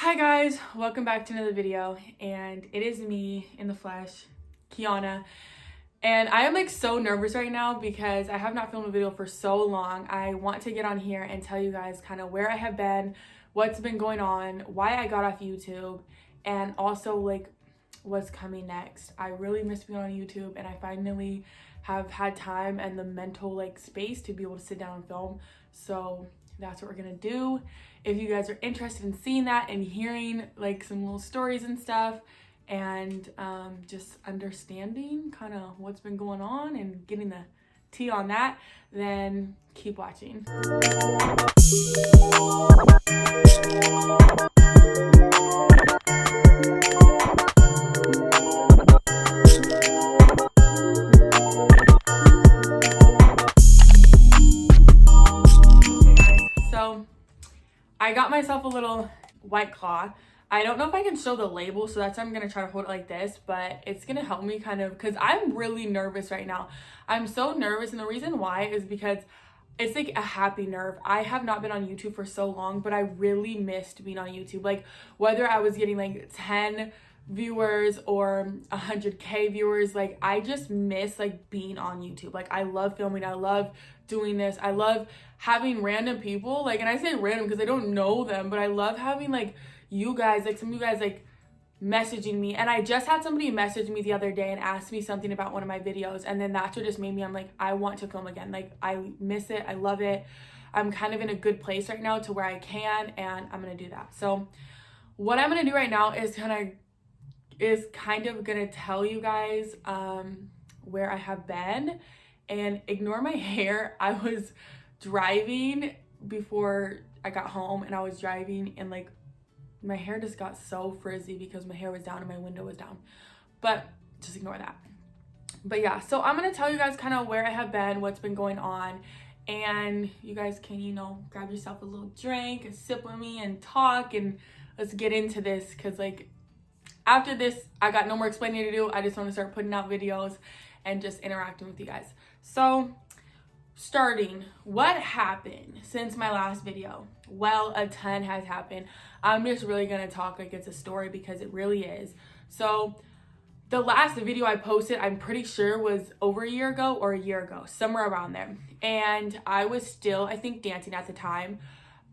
Hi guys, welcome back to another video, and it is me in the flesh, Kiana, and I am like so nervous right now because I have not filmed a video for so long. I want to get on here and tell you guys kind of where I have been, what's been going on, why I got off YouTube, and also like what's coming next. I really miss being on YouTube, and I finally have had time and the mental like space to be able to sit down and film, so that's what we're gonna do. If you guys are interested in seeing that and hearing like some little stories and stuff, and just understanding kind of what's been going on and getting the tea on that, then keep watching. So I got myself a little White Claw. I don't know if I can show the label, so that's why I'm gonna try to hold it like this, but it's gonna help me kind of, because I'm really nervous right now. I'm so nervous, and the reason why is because it's like a happy nerve. I have not been on YouTube for so long, but I really missed being on YouTube. Like whether I was getting like 10 viewers or 100K viewers, like I just miss like being on YouTube. Like I love filming, I love doing this, I love having random people, like, and I say random because I don't know them, but I love having like you guys, like some of you guys like messaging me. And I just had somebody message me the other day and ask me something about one of my videos, and then that's what just made me, I'm like, I want to film again. Like I miss it, I love it. I'm kind of in a good place right now to where I can, and I'm gonna do that. So what I'm gonna do right now is kind of gonna tell you guys where I have been, and ignore my hair. I was driving before I got home, and I was driving and like my hair just got so frizzy because my hair was down and my window was down, but just ignore that. But yeah, so I'm gonna tell you guys kind of where I have been, what's been going on, and you guys can, you know, grab yourself a little drink and sip with me and talk, and let's get into this, because like after this I got no more explaining to do. I just want to start putting out videos and just interacting with you guys. So starting, what happened since my last video? Well, a ton has happened. I'm just really gonna talk like it's a story, because it really is. So the last video I posted, I'm pretty sure was over a year ago or a year ago, somewhere around there, and I was still, I think, dancing at the time.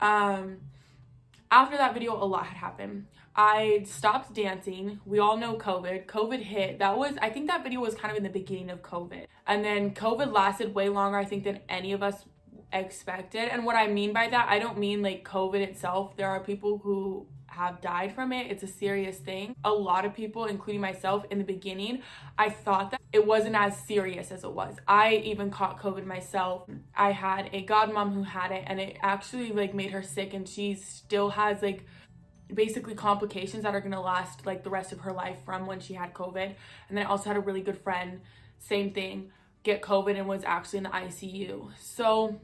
After that video, a lot had happened. I stopped dancing. We all know COVID hit. I think that video was kind of in the beginning of COVID, and then COVID lasted way longer, I think, than any of us expected. And what I mean by that, I don't mean like COVID itself. There are people who have died from it. It's a serious thing. A lot of people, including myself, in the beginning, I thought that it wasn't as serious as it was. I even caught COVID myself. I had a godmom who had it, and it actually like made her sick, and she still has like basically complications that are gonna last like the rest of her life from when she had COVID. And then I also had a really good friend, same thing, get COVID and was actually in the ICU. So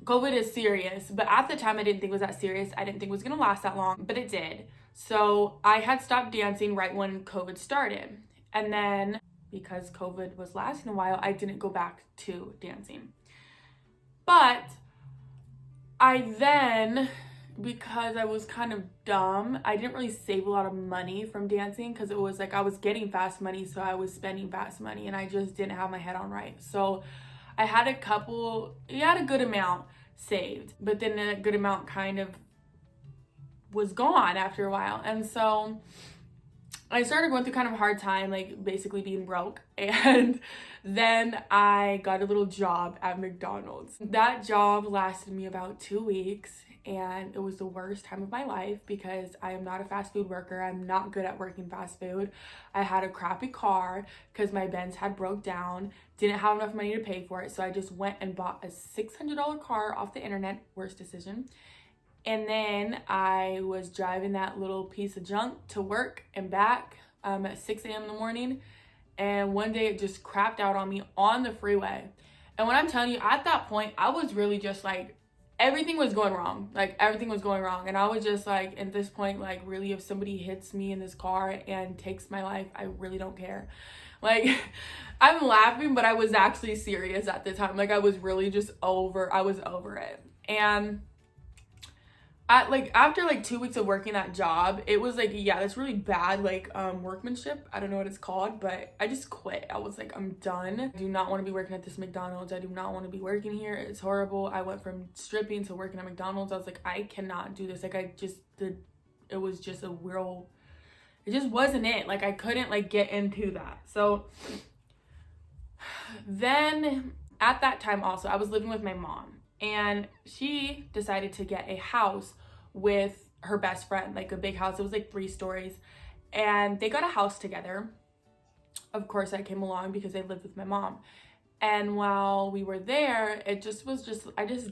COVID is serious, but at the time I didn't think it was that serious. I didn't think it was gonna last that long, but it did. So I had stopped dancing right when COVID started. And then because COVID was lasting a while, I didn't go back to dancing. But I then, because I was kind of dumb, I didn't really save a lot of money from dancing, because it was like I was getting fast money, so I was spending fast money, and I just didn't have my head on right. So I had a good amount saved, but then a good amount kind of was gone after a while. And so I started going through kind of a hard time, like basically being broke. And then I got a little job at McDonald's. That job lasted me about 2 weeks, and it was the worst time of my life because I am not a fast food worker. I'm not good at working fast food. I had a crappy car because my Benz had broke down, didn't have enough money to pay for it, so I just went and bought a $600 car off the internet. Worst decision. And then I was driving that little piece of junk to work and back at 6 a.m. in the morning, and one day it just crapped out on me on the freeway. And when I'm telling you, at that point I was really just like, everything was going wrong. Like everything was going wrong. And I was just like, at this point, like really, if somebody hits me in this car and takes my life, I really don't care. Like I'm laughing, but I was actually serious at the time. Like I was really just over it. And after like 2 weeks of working that job, it was like, yeah, that's really bad, like workmanship. I don't know what it's called, but I just quit. I was like, I'm done. I do not want to be working at this McDonald's. I do not want to be working here. It's horrible. I went from stripping to working at McDonald's. I was like, I cannot do this. Like it was just it just wasn't it. Like I couldn't like get into that. So then at that time also, I was living with my mom, and she decided to get a house with her best friend, like a big house. It was like 3 stories, and they got a house together. Of course, I came along because I lived with my mom. And while we were there, I just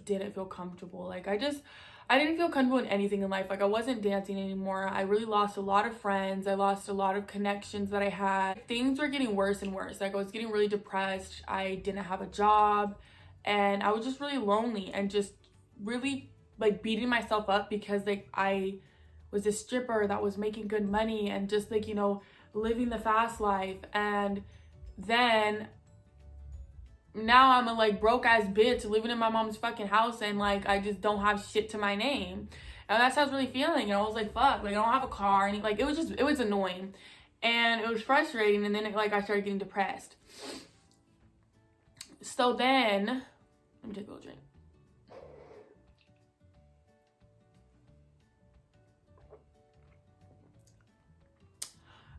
didn't feel comfortable. Like I didn't feel comfortable in anything in life. Like I wasn't dancing anymore. I really lost a lot of friends. I lost a lot of connections that I had. Things were getting worse and worse. Like I was getting really depressed. I didn't have a job, and I was just really lonely and just really like beating myself up because like I was a stripper that was making good money and just like, living the fast life. And then now I'm a like broke ass bitch living in my mom's fucking house, and like I just don't have shit to my name. And that's how I was really feeling. And I was like, fuck, like I don't have a car. And like it was annoying and it was frustrating. And then I started getting depressed. So then, let me take a little drink.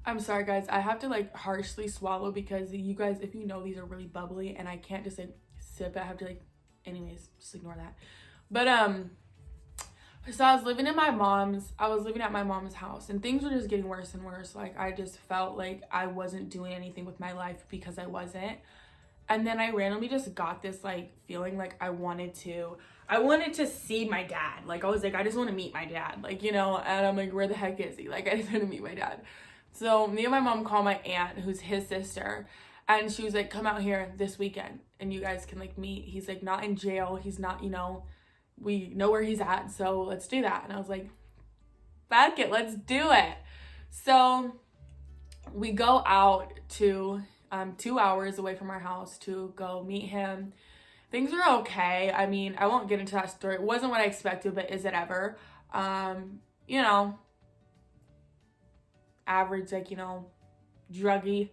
I'm sorry guys, I have to like harshly swallow because you guys, if you know, these are really bubbly and I can't just like sip. I have to like, anyways, just ignore that. But so I was living at my mom's house, and things were just getting worse and worse. Like I just felt like I wasn't doing anything with my life because I wasn't. And then I randomly just got this like feeling like I wanted to see my dad. Like I was like, I just want to meet my dad, like, and I'm like, where the heck is he? Like I just want to meet my dad. So me and my mom called my aunt, who's his sister, and she was like, come out here this weekend and you guys can like meet. He's like not in jail. He's not, we know where he's at, so let's do that. And I was like, fuck it, let's do it. So we go out to 2 hours away from our house to go meet him. Things were okay. I mean, I won't get into that story. It wasn't what I expected, but is it ever? Average, like, druggy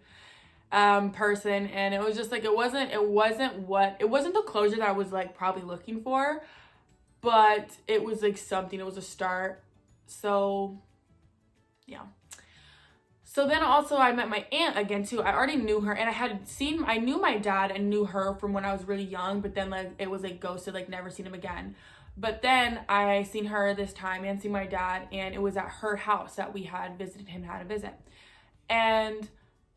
person. And it was just like, it wasn't the closure that I was like probably looking for, but it was like something. It was a start. So yeah. So then also I met my aunt again too. I already knew her, and I knew my dad and knew her from when I was really young, but then like it was like ghosted, like never seen him again. But then I seen her this time and seen my dad, and it was at her house that we had visited him, had a visit. And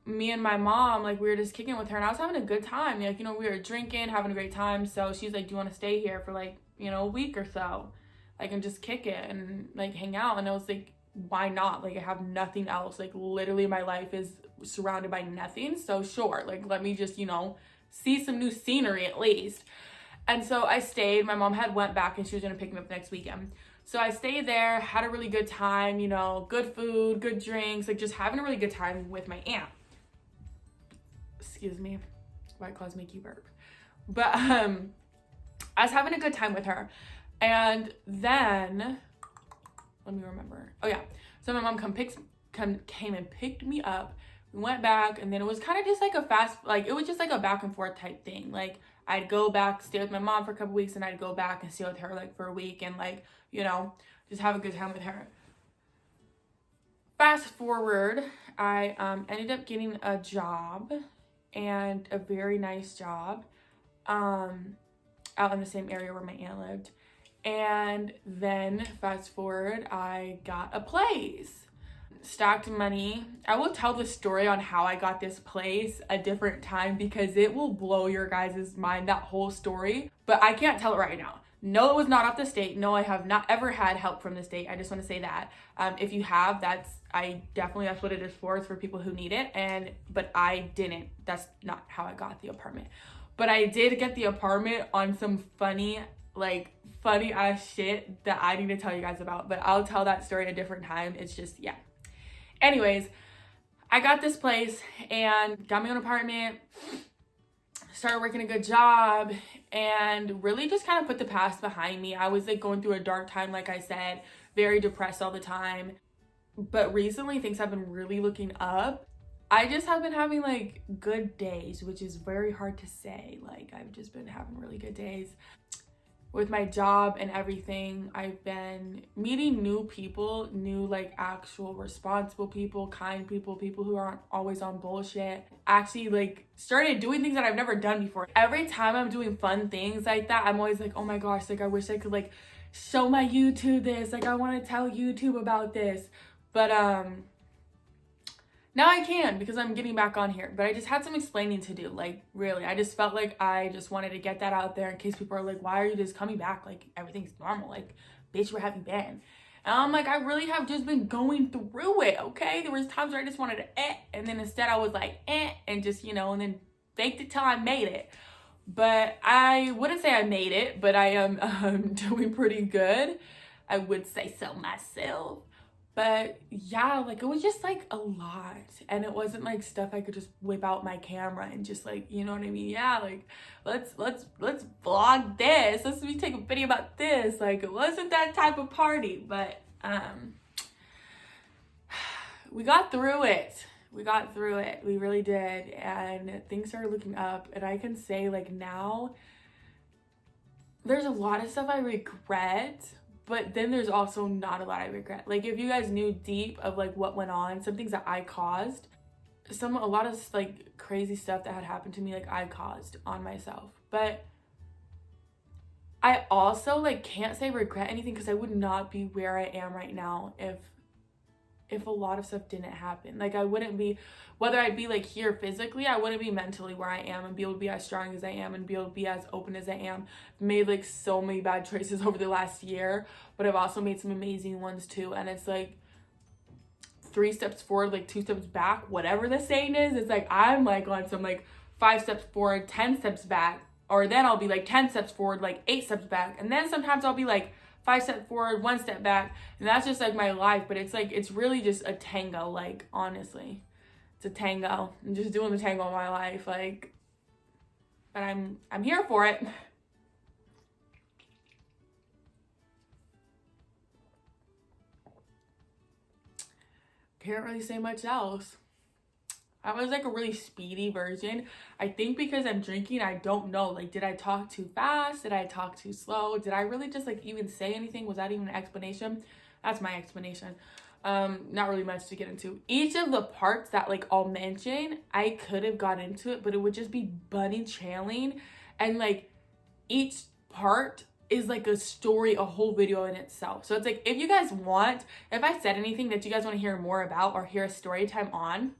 me and my mom, like we were just kicking with her, and I was having a good time. Like, we were drinking, having a great time. So she's like, do you want to stay here for like, a week or so? Like, and just kick it and like hang out. And I was like, why not? Like I have nothing else. Like literally my life is surrounded by nothing. So sure, like let me just, see some new scenery at least. And so I stayed. My mom had went back and she was going to pick me up next weekend. So I stayed there, had a really good time, good food, good drinks, like just having a really good time with my aunt. Excuse me, White Claws make you burp. But I was having a good time with her. And then, let me remember. Oh yeah. So my mom came and picked me up. We went back, and then it was kind of just like it was just like a back and forth type thing. Like I'd go back, stay with my mom for a couple weeks, and I'd go back and stay with her like for a week and like, just have a good time with her. Fast forward, I ended up getting a job, and a very nice job out in the same area where my aunt lived. And then fast forward, I got a place. Stacked money. I will tell the story on how I got this place a different time because it will blow your guys' mind, that whole story. But I can't tell it right now. No, it was not off the state. No, I have not ever had help from the state. I just want to say that. If you have, that's what it is for. It's for people who need it. But I didn't. That's not how I got the apartment. But I did get the apartment on some funny ass shit that I need to tell you guys about. But I'll tell that story a different time. It's just, yeah. Anyways, I got this place and got my own apartment. started working a good job, and really just kind of put the past behind me. I was like going through a dark time, like I said, very depressed all the time. But recently things have been really looking up. I just have been having like good days, which is very hard to say. Like, I've just been having really good days. With my job and everything, I've been meeting new people, new like actual responsible people, kind people, people who aren't always on bullshit. Actually like started doing things that I've never done before. Every time I'm doing fun things like that, I'm always like, oh my gosh, like I wish I could like show my YouTube this. Like I want to tell YouTube about this. But now I can, because I'm getting back on here. But I just had some explaining to do. Like, really, I just felt like I just wanted to get that out there in case people are like, why are you just coming back? Like, everything's normal. Like, bitch, where have you been? And I'm like, I really have just been going through it, okay? There was times where I just wanted to and then instead I was like, and just, you know, and then faked it till I made it. But I wouldn't say I made it, but I am doing pretty good. I would say so myself. But yeah, like it was just like a lot, and it wasn't like stuff I could just whip out my camera and just like, you know what I mean? Yeah, like let's vlog this. Let's take a video about this. Like it wasn't that type of party, but we got through it. We got through it. We really did, and things started looking up. And I can say like now, there's a lot of stuff I regret. But then there's also not a lot I regret. Like if you guys knew deep of like what went on, some things that I caused, a lot of like crazy stuff that had happened to me, like I caused on myself. But I also like can't say regret anything, because I would not be where I am right now if a lot of stuff didn't happen. Like I wouldn't be, whether I'd be like here physically, I wouldn't be mentally where I am and be able to be as strong as I am and be able to be as open as I am. Made like so many bad choices over the last year, but I've also made some amazing ones too. And it's like 3 steps forward, like 2 steps back, whatever the saying is. It's like I'm like on some like 5 steps forward, 10 steps back, or then I'll be like 10 steps forward, like 8 steps back. And then sometimes I'll be like 5 steps forward, 1 step back. And that's just like my life. But it's like, it's really just a tango. Like honestly, it's a tango. I'm just doing the tango in my life. Like, but I'm here for it. Can't really say much else. I was like a really speedy version. I think because I'm drinking, I don't know. Like, did I talk too fast? Did I talk too slow? Did I really just like even say anything? Was that even an explanation? That's my explanation. Not really much to get into. Each of the parts that like I'll mention, I could have got into it, but it would just be bunny channeling. And like each part is like a story, a whole video in itself. So it's like, if you guys want, if I said anything that you guys want to hear more about or hear a story time on,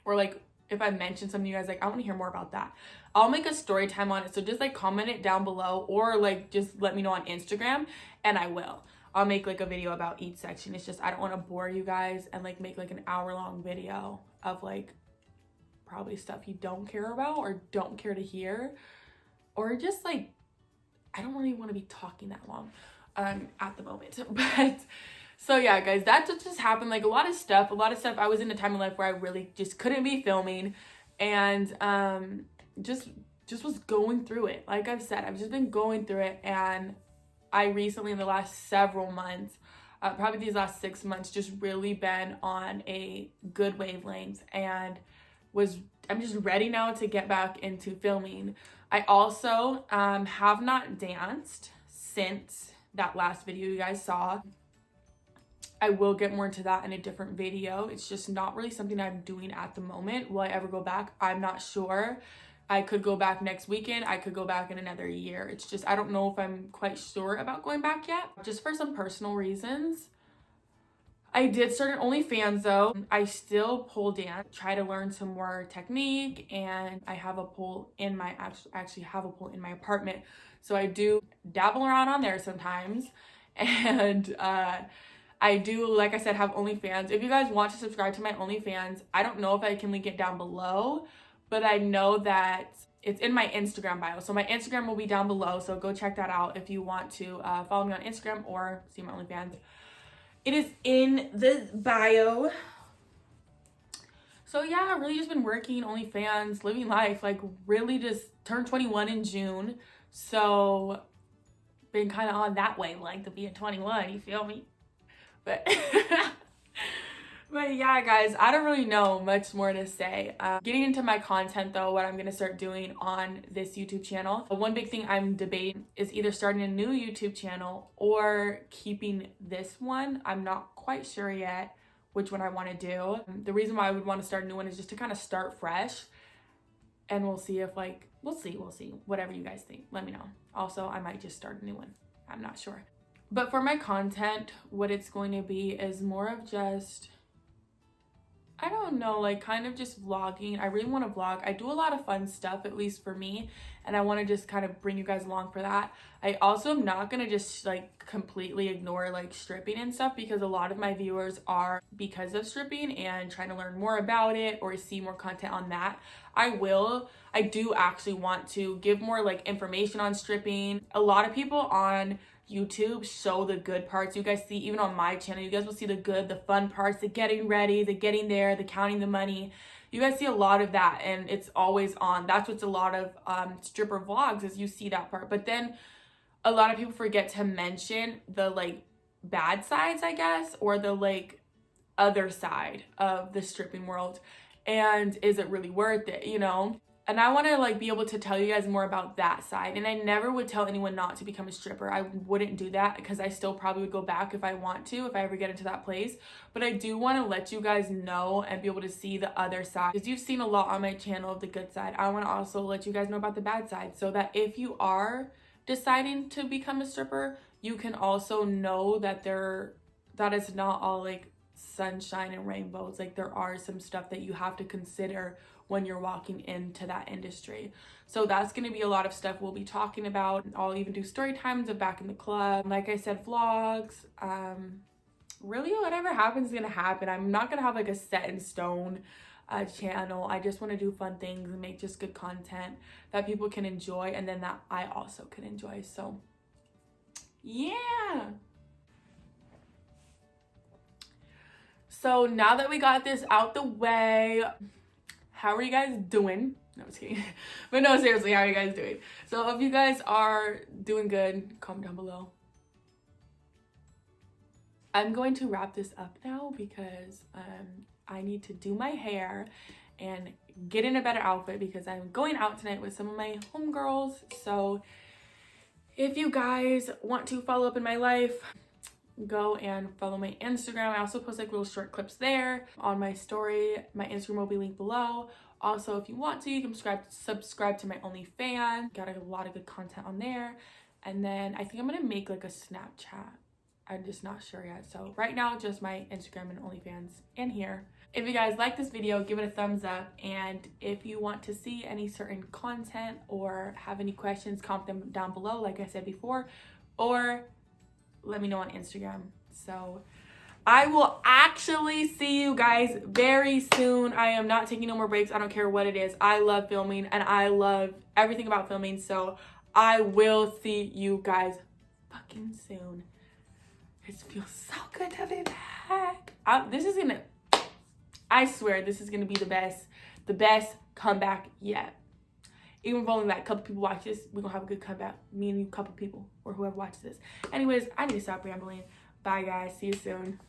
or like if I mention something you guys like, I want to hear more about that, I'll make a story time on it. So just like comment it down below, or like just let me know on Instagram and I will. I'll make like a video about each section. It's just I don't want to bore you guys and like make like an hour-long video of like probably stuff you don't care about or don't care to hear, or just like I don't really want to be talking that long at the moment. But so yeah, guys, that's what just happened. Like a lot of stuff. I was in a time in life where I really just couldn't be filming, and just was going through it. Like I've said, I've just been going through it, and I recently in the last several months, probably these last 6 months, just really been on a good wavelength, and I'm just ready now to get back into filming. I also have not danced since that last video you guys saw. I will get more into that in a different video. It's just not really something I'm doing at the moment. Will I ever go back? I'm not sure. I could go back next weekend. I could go back in another year. It's just, I don't know if I'm quite sure about going back yet. Just for some personal reasons. I did start an OnlyFans though. I still pole dance, try to learn some more technique, and I have a pole in my, actually have a pole in my apartment. So I do dabble around on there sometimes. And I do, like I said, have OnlyFans. If you guys want to subscribe to my OnlyFans, I don't know if I can link it down below, but I know that it's in my Instagram bio. So my Instagram will be down below. So go check that out if you want to follow me on Instagram or see my OnlyFans. It is in the bio. So yeah, I've really just been working, OnlyFans, living life, like really just turned 21 in June. So been kind of on that wavelength of being 21, you feel me? But but yeah, guys, I don't really know much more to say. Getting into my content though, what I'm gonna start doing on this YouTube channel. One big thing I'm debating is either starting a new YouTube channel or keeping this one. I'm not quite sure yet which one I want to do. The reason why I would want to start a new one is just to kind of start fresh, and we'll see if like, we'll see, whatever you guys think, let me know. Also, I might just start a new one, I'm not sure. But for my content, what it's going to be is more of just, I don't know, like kind of just vlogging. I really want to vlog. I do a lot of fun stuff, at least for me, and I want to just kind of bring you guys along for that. I also am not going to just like completely ignore like stripping and stuff, because a lot of my viewers are because of stripping and trying to learn more about it or see more content on that. I do actually want to give more like information on stripping. A lot of people on YouTube show the good parts. You guys see, even on my channel, you guys will see the good, the fun parts, the getting ready, the getting there, the counting the money. You guys see a lot of that, and it's always on. That's what's a lot of stripper vlogs, is you see that part. But then a lot of people forget to mention the like bad sides, I guess, or the like other side of the stripping world. And is it really worth it, you know? And I want to like be able to tell you guys more about that side. And I never would tell anyone not to become a stripper. I wouldn't do that, because I still probably would go back if I want to, if I ever get into that place. But I do want to let you guys know and be able to see the other side, because you've seen a lot on my channel of the good side. I want to also let you guys know about the bad side, so that if you are deciding to become a stripper, you can also know that that is not all like sunshine and rainbows. Like there are some stuff that you have to consider when you're walking into that industry. So that's going to be a lot of stuff we'll be talking about. I'll even do story times of back in the club. Like I said, vlogs. Really whatever happens is going to happen. I'm not going to have like a set in stone channel. I just want to do fun things and make just good content that people can enjoy, and then that I also can enjoy. So yeah. So now that we got this out the way, how are you guys doing? No, I'm just kidding. But no, seriously, how are you guys doing? So if you guys are doing good, comment down below. I'm going to wrap this up now, because I need to do my hair and get in a better outfit, because I'm going out tonight with some of my homegirls. So if you guys want to follow up in my life, go and follow my Instagram. I also post like little short clips there on my story. My Instagram will be linked below. Also, if you want to, you can subscribe to my OnlyFans. Got a lot of good content on there. And then I think I'm gonna make like a Snapchat. I'm just not sure yet. So right now, just my Instagram and OnlyFans and here. If you guys like this video, give it a thumbs up. And if you want to see any certain content or have any questions, comment them down below, like I said before, or let me know on Instagram. So I will actually see you guys very soon. I am not taking no more breaks. I don't care what it is. I love filming and I love everything about filming. So I will see you guys fucking soon. It feels so good to be back. I swear this is gonna be the best comeback yet. Even if only like a couple people watch this, we're gonna have a good comeback. Me and you, couple people, or whoever watches this. Anyways, I need to stop rambling. Bye guys, see you soon.